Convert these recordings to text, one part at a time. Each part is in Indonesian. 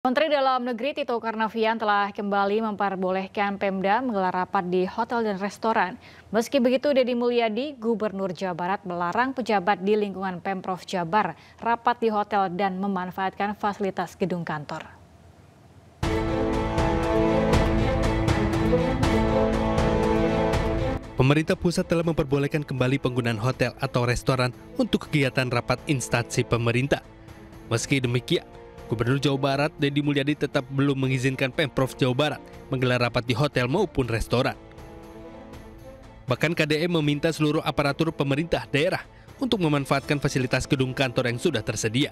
Menteri Dalam Negeri Tito Karnavian telah kembali memperbolehkan Pemda menggelar rapat di hotel dan restoran. Meski begitu, Deddy Mulyadi, Gubernur Jawa Barat, melarang pejabat di lingkungan Pemprov Jabar rapat di hotel dan memanfaatkan fasilitas gedung kantor. Pemerintah pusat telah memperbolehkan kembali penggunaan hotel atau restoran untuk kegiatan rapat instansi pemerintah. Meski demikian, Gubernur Jawa Barat, Deddy Mulyadi tetap belum mengizinkan Pemprov Jawa Barat menggelar rapat di hotel maupun restoran. Bahkan KDM meminta seluruh aparatur pemerintah daerah untuk memanfaatkan fasilitas gedung kantor yang sudah tersedia.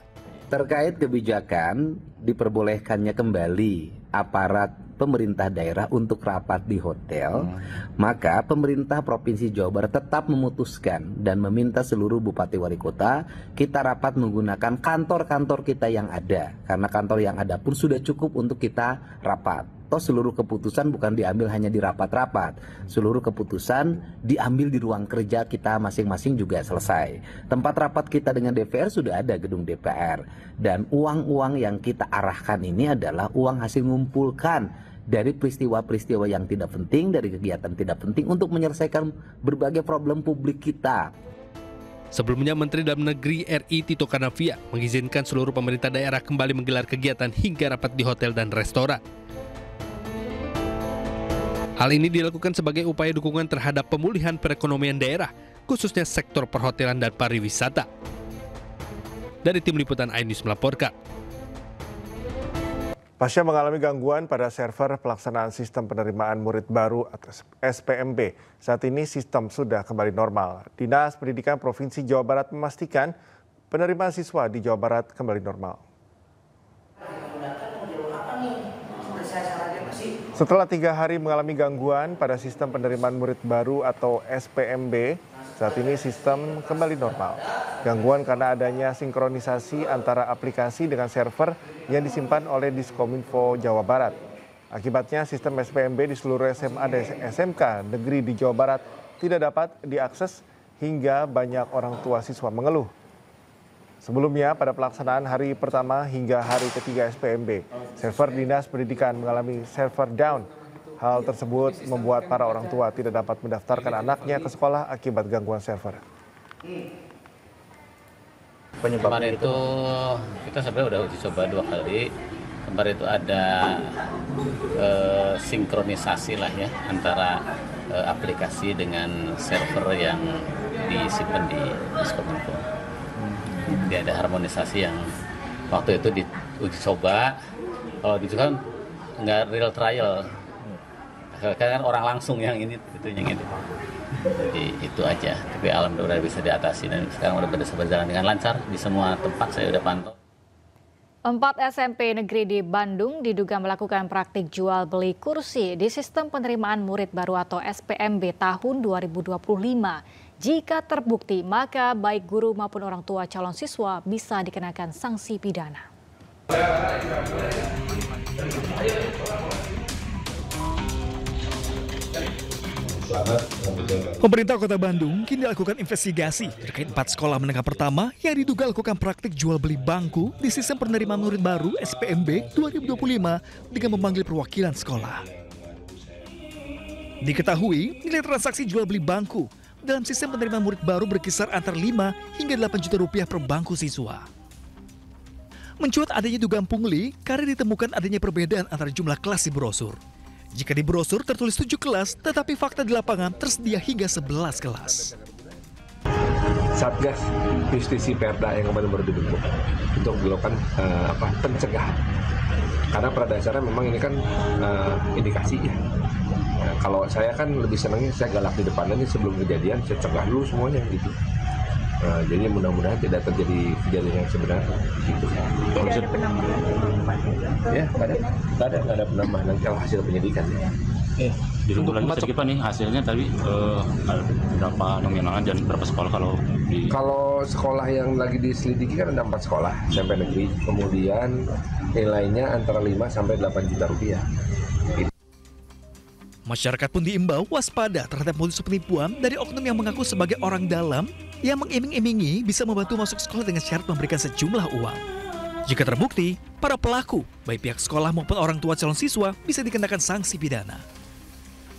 Terkait kebijakan diperbolehkannya kembali aparat pemerintah daerah untuk rapat di hotel, maka pemerintah Provinsi Jawa Barat tetap memutuskan dan meminta seluruh bupati wali kota kita rapat menggunakan kantor-kantor kita yang ada, karena kantor yang ada pun sudah cukup untuk kita rapat. Toh seluruh keputusan bukan diambil hanya di rapat-rapat, seluruh keputusan diambil di ruang kerja kita masing-masing juga selesai. Tempat rapat kita dengan DPR sudah ada gedung DPR, dan uang-uang yang kita arahkan ini adalah uang hasil ngumpulkan dari peristiwa-peristiwa yang tidak penting, dari kegiatan tidak penting untuk menyelesaikan berbagai problem publik kita. Sebelumnya, Menteri Dalam Negeri RI Tito Karnavian mengizinkan seluruh pemerintah daerah kembali menggelar kegiatan hingga rapat di hotel dan restoran. Hal ini dilakukan sebagai upaya dukungan terhadap pemulihan perekonomian daerah, khususnya sektor perhotelan dan pariwisata. Dari Tim Liputan iNews melaporkan. Pasca mengalami gangguan pada server pelaksanaan sistem penerimaan murid baru atau SPMB, saat ini sistem sudah kembali normal. Dinas Pendidikan Provinsi Jawa Barat memastikan penerimaan siswa di Jawa Barat kembali normal. Setelah 3 hari mengalami gangguan pada sistem penerimaan murid baru atau SPMB, saat ini sistem kembali normal. Gangguan karena adanya sinkronisasi antara aplikasi dengan server yang disimpan oleh Diskominfo Jawa Barat. Akibatnya sistem SPMB di seluruh SMA dan SMK negeri di Jawa Barat tidak dapat diakses hingga banyak orang tua siswa mengeluh. Sebelumnya, pada pelaksanaan hari pertama hingga hari ketiga SPMB, server Dinas Pendidikan mengalami server down. Hal tersebut membuat para orang tua tidak dapat mendaftarkan anaknya ke sekolah akibat gangguan server. Kemarin itu kita sebenarnya udah uji coba 2 kali. Kemarin itu ada sinkronisasi lah ya antara aplikasi dengan server yang disimpan di Diskominfo. Jadi ada harmonisasi yang waktu itu diuji coba. Kalau diuji kan nggak real trial, kan orang langsung yang ini, yang itu. Jadi itu aja. Tapi alhamdulillah bisa diatasi dan sekarang udah bisa berjalan dengan lancar di semua tempat. Saya udah pantau. 4 SMP negeri di Bandung diduga melakukan praktik jual beli kursi di sistem penerimaan murid baru atau SPMB tahun 2025. Jika terbukti, maka baik guru maupun orang tua calon siswa bisa dikenakan sanksi pidana. Pemerintah Kota Bandung kini lakukan investigasi terkait 4 sekolah menengah pertama yang diduga lakukan praktik jual beli bangku di sistem penerimaan murid baru SPMB 2025 dengan memanggil perwakilan sekolah. Diketahui nilai transaksi jual beli bangku dalam sistem penerimaan murid baru berkisar antara 5 hingga 8 juta rupiah per bangku siswa. Mencuat adanya dugaan pungli karena ditemukan adanya perbedaan antara jumlah kelas di brosur. Jika di brosur tertulis 7 kelas, tetapi fakta di lapangan tersedia hingga 11 kelas. Satgas Justisi Perda yang kemarin baru dibentuk untuk dilakukan pencegahan. Karena pada dasarnya memang ini kan indikasi ya. Nah, kalau saya kan lebih senangnya saya galak di depan aja sebelum kejadian, saya cegah dulu semuanya gitu. Jadi mudah-mudahan tidak terjadi kejadian yang sebenarnya gitu. Tidak ada penambahan? Ya, nggak ada penambahan nanti kalau hasil penyidikan. Untuk lagi sedikit Pak nih hasilnya tadi berapa nominalan dan berapa sekolah Kalau sekolah yang lagi diselidiki kan ada 4 sekolah SMP negeri, kemudian nilainya antara 5 sampai 8 juta rupiah. Masyarakat pun diimbau waspada terhadap modus penipuan dari oknum yang mengaku sebagai orang dalam yang mengiming-imingi bisa membantu masuk sekolah dengan syarat memberikan sejumlah uang. Jika terbukti, para pelaku, baik pihak sekolah maupun orang tua calon siswa bisa dikenakan sanksi pidana.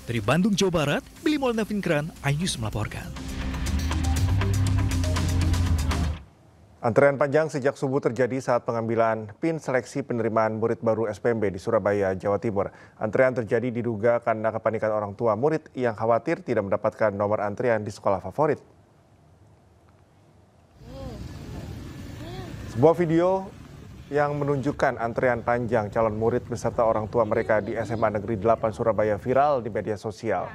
Dari Bandung, Jawa Barat, Billy Maulana Vinkran, iNews melaporkan. Antrean panjang sejak subuh terjadi saat pengambilan PIN seleksi penerimaan murid baru SPMB di Surabaya, Jawa Timur. Antrean terjadi diduga karena kepanikan orang tua murid yang khawatir tidak mendapatkan nomor antrian di sekolah favorit. Sebuah video yang menunjukkan antrean panjang calon murid beserta orang tua mereka di SMA Negeri 8 Surabaya viral di media sosial.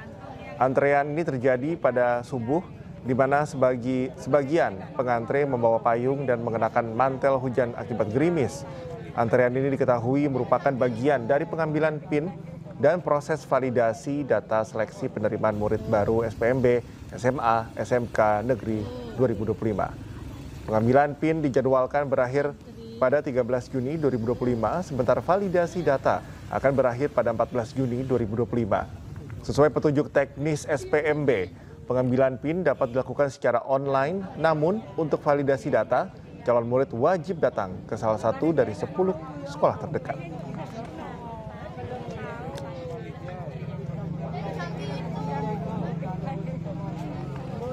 Antrean ini terjadi pada subuh, di mana sebagian pengantre membawa payung dan mengenakan mantel hujan akibat gerimis. Antrean ini diketahui merupakan bagian dari pengambilan PIN dan proses validasi data seleksi penerimaan murid baru SPMB, SMA, SMK Negeri 2025. Pengambilan PIN dijadwalkan berakhir pada 13 Juni 2025, sementara validasi data akan berakhir pada 14 Juni 2025. Sesuai petunjuk teknis SPMB, pengambilan PIN dapat dilakukan secara online, namun untuk validasi data, calon murid wajib datang ke salah satu dari 10 sekolah terdekat.